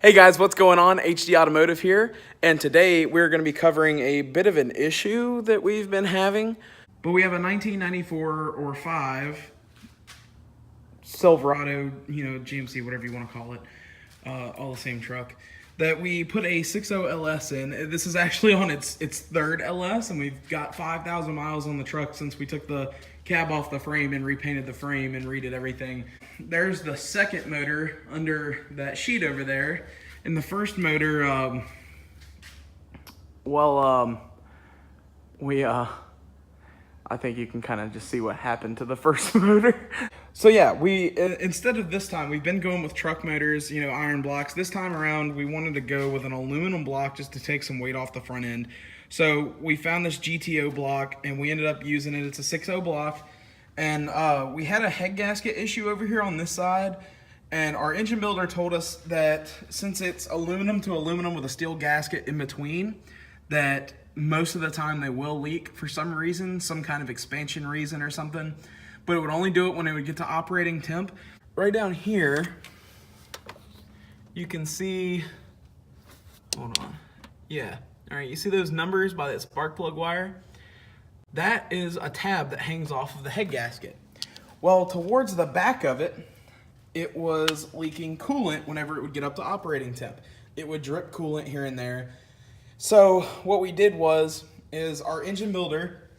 Hey guys, what's going on? HD Automotive here, and today we're going to be covering a bit of an issue that we've been having. But we have a 1994 or 5 Silverado, GMC, whatever you want to call it, all the same truck, that we put a 6.0 LS in. This is actually on its third LS, and we've got 5,000 miles on the truck since we took the cab off the frame and repainted the frame and redid everything. There's the second motor under that sheet over there, and the first motor, I think you can kind of just see what happened to the first motor. So yeah, we instead of this time, we've been going with truck motors, iron blocks. This time around, we wanted to go with an aluminum block just to take some weight off the front end. So we found this GTO block, and we ended up using it. It's a 6.0 block, and we had a head gasket issue over here on this side, and our engine builder told us that since it's aluminum to aluminum with a steel gasket in between, that most of the time they will leak for some reason, some kind of expansion reason or something, but it would only do it when it would get to operating temp. Right down here, you can see, hold on, yeah. All right, you see those numbers by that spark plug wire? That is a tab that hangs off of the head gasket. Well, towards the back of it, it was leaking coolant whenever it would get up to operating temp. It would drip coolant here and there. So what we did is our engine builder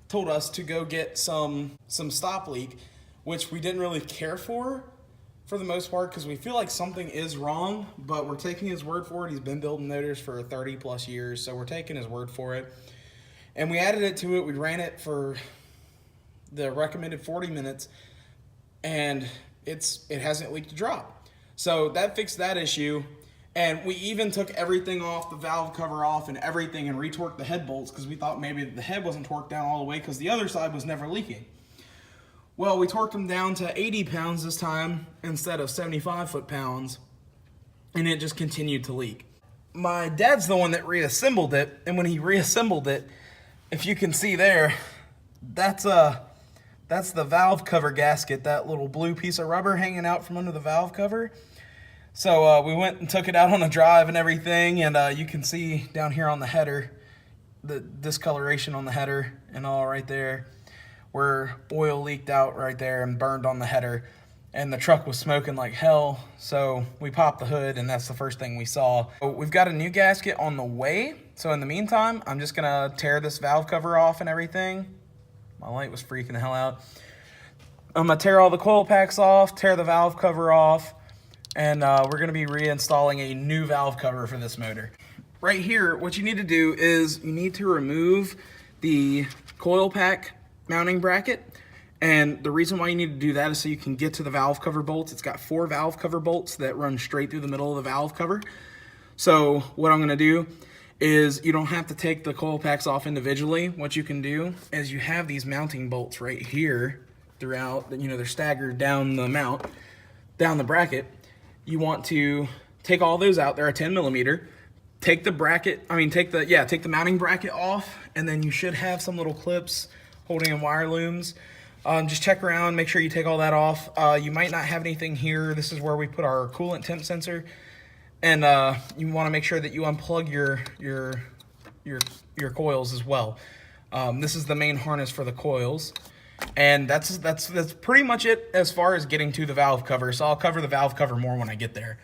told us to go get some stop leak, which we didn't really care for the most part, because we feel like something is wrong, but we're taking his word for it. He's been building motors for 30 plus years, so we're taking his word for it. And we added it to it. We ran it for the recommended 40 minutes, and it hasn't leaked a drop. So that fixed that issue. And we even took everything off, the valve cover off and everything, and retorqued the head bolts, because we thought maybe the head wasn't torqued down all the way because the other side was never leaking. Well, we torqued them down to 80 pounds this time instead of 75 foot-pounds, and it just continued to leak. My dad's the one that reassembled it, and when he reassembled it, if you can see there, that's the valve cover gasket, that little blue piece of rubber hanging out from under the valve cover. So we went and took it out on a drive and everything, and you can see down here on the header, the discoloration on the header and all right there, where oil leaked out right there and burned on the header, and the truck was smoking like hell. So we popped the hood, and that's the first thing we saw. So we've got a new gasket on the way. So in the meantime, I'm just gonna tear this valve cover off and everything. My light was freaking the hell out. I'm gonna tear all the coil packs off, tear the valve cover off, and we're gonna be reinstalling a new valve cover for this motor. Right here, what you need to do is you need to remove the coil pack mounting bracket, and the reason why you need to do that is so you can get to the valve cover bolts. It's got 4 valve cover bolts that run straight through the middle of the valve cover. So what I'm gonna do is, you don't have to take the coil packs off individually. What you can do is you have these mounting bolts right here throughout, they're staggered down the mount, down the bracket. You want to take all those out. They're a 10 millimeter. Take the mounting bracket off, and then you should have some little clips holding in wire looms. Just check around, make sure you take all that off. You might not have anything here. This is where we put our coolant temp sensor, and you want to make sure that you unplug your coils as well. This is the main harness for the coils, and that's pretty much it as far as getting to the valve cover. So I'll cover the valve cover more when I get there.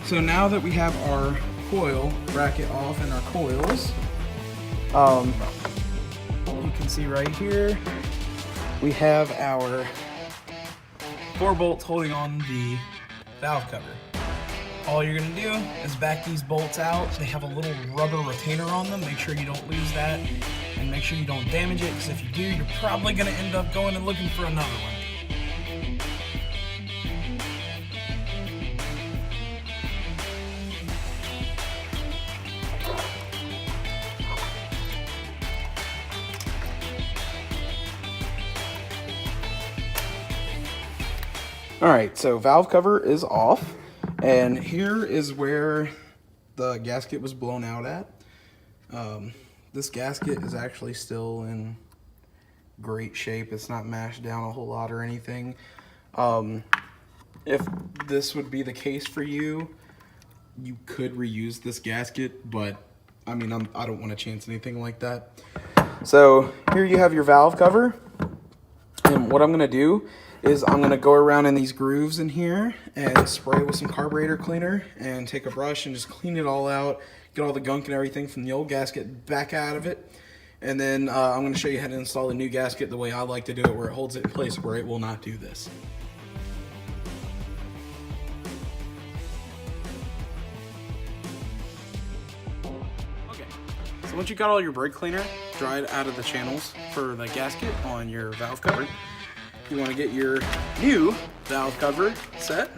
So now that we have our coil bracket off and our coils, you can see right here, we have our 4 bolts holding on the valve cover. All you're gonna do is back these bolts out. They have a little rubber retainer on them. Make sure you don't lose that, and make sure you don't damage it, because if you do, you're probably gonna end up going and looking for another one. All right, so valve cover is off, and here is where the gasket was blown out at. This gasket is actually still in great shape. It's not mashed down a whole lot or anything. If this would be the case for you, you could reuse this gasket, but I mean, I don't want to chance anything like that. So here you have your valve cover, and what I'm gonna do is I'm gonna go around in these grooves in here and spray with some carburetor cleaner and take a brush and just clean it all out, get all the gunk and everything from the old gasket back out of it. And then I'm gonna show you how to install a new gasket the way I like to do it, where it holds it in place where it will not do this. Okay, so once you got all your brake cleaner dried out of the channels for the gasket on your valve cover, you want to get your new valve cover set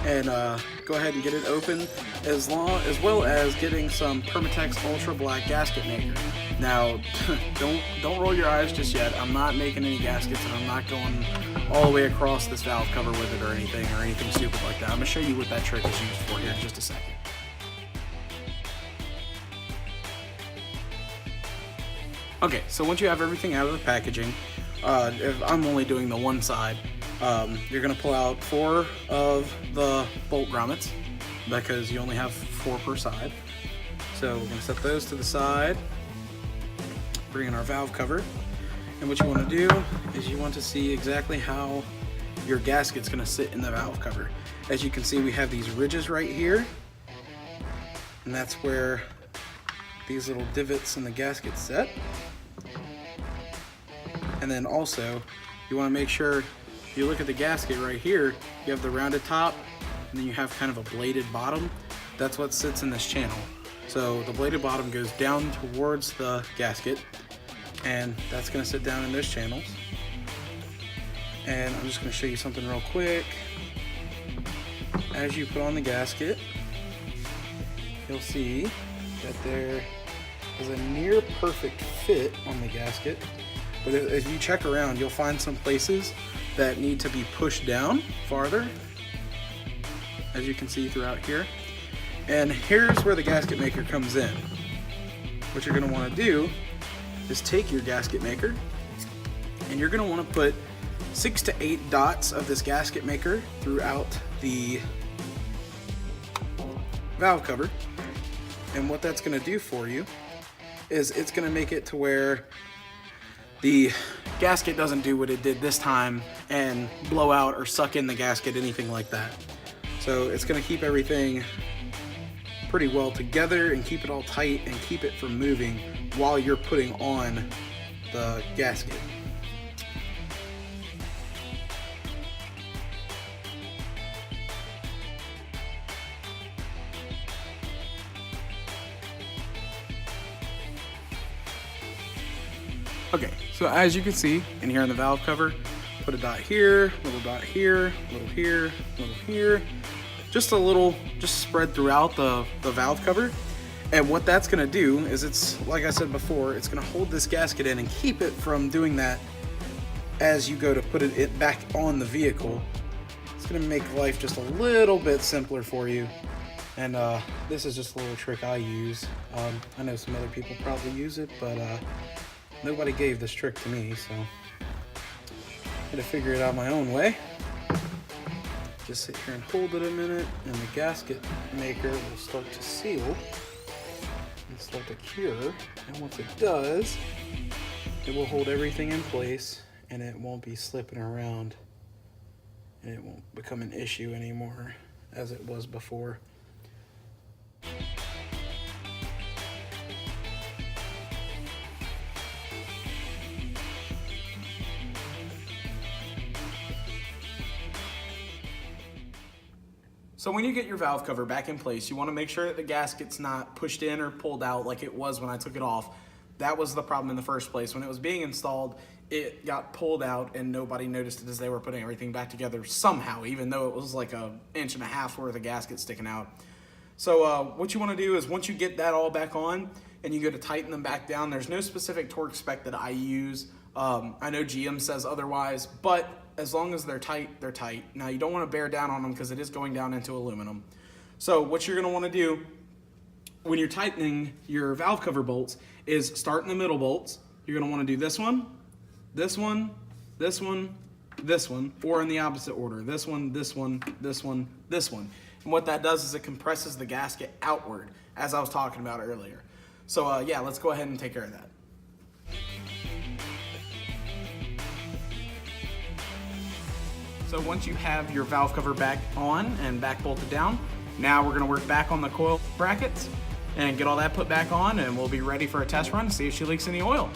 and go ahead and get it open, as well as getting some Permatex Ultra Black gasket maker. Now, don't roll your eyes just yet. I'm not making any gaskets, and I'm not going all the way across this valve cover with it or anything stupid like that. I'm gonna show you what that trick is used for here in just a second. Okay, so once you have everything out of the packaging, if I'm only doing the one side, you're going to pull out 4 of the bolt grommets, because you only have 4 per side. So we're going to set those to the side, bring in our valve cover, and what you want to do is you want to see exactly how your gasket's going to sit in the valve cover. As you can see, we have these ridges right here, and that's where these little divots in the gasket set. And then also, you want to make sure, if you look at the gasket right here, you have the rounded top, and then you have kind of a bladed bottom. That's what sits in this channel. So the bladed bottom goes down towards the gasket, and that's going to sit down in those channels. And I'm just going to show you something real quick. As you put on the gasket, you'll see that there is a near perfect fit on the gasket. But if you check around, you'll find some places that need to be pushed down farther, as you can see throughout here. And here's where the gasket maker comes in. What you're going to want to do is take your gasket maker, and you're going to want to put 6 to 8 dots of this gasket maker throughout the valve cover. And what that's going to do for you is it's going to make it to where the gasket doesn't do what it did this time and blow out or suck in the gasket, anything like that. So it's going to keep everything pretty well together and keep it all tight and keep it from moving while you're putting on the gasket. Okay, so as you can see in here on the valve cover, put a dot here, little dot here, little here, little here, just spread throughout the valve cover. And what that's gonna do is, it's, like I said before, it's gonna hold this gasket in and keep it from doing that as you go to put it back on the vehicle. It's gonna make life just a little bit simpler for you. And this is just a little trick I use. I know some other people probably use it, but nobody gave this trick to me, so I had to figure it out my own way. Just sit here and hold it a minute, and the gasket maker will start to seal and start to cure. And once it does, it will hold everything in place, and it won't be slipping around, and it won't become an issue anymore as it was before. So when you get your valve cover back in place, you want to make sure that the gasket's not pushed in or pulled out like it was when I took it off. That was the problem in the first place. When it was being installed, it got pulled out and nobody noticed it as they were putting everything back together somehow, even though it was like 1.5 inches worth of gasket sticking out. So what you want to do is once you get that all back on and you go to tighten them back down, there's no specific torque spec that I use. I know GM says otherwise, but as long as they're tight, they're tight. Now you don't want to bear down on them because it is going down into aluminum. So what you're going to want to do when you're tightening your valve cover bolts is start in the middle bolts. You're going to want to do this one, this one, this one, this one, or in the opposite order. This one, this one, this one, this one. And what that does is it compresses the gasket outward, as I was talking about earlier. So yeah, let's go ahead and take care of that. So once you have your valve cover back on and back bolted down, now we're gonna work back on the coil brackets and get all that put back on, and we'll be ready for a test run to see if she leaks any oil.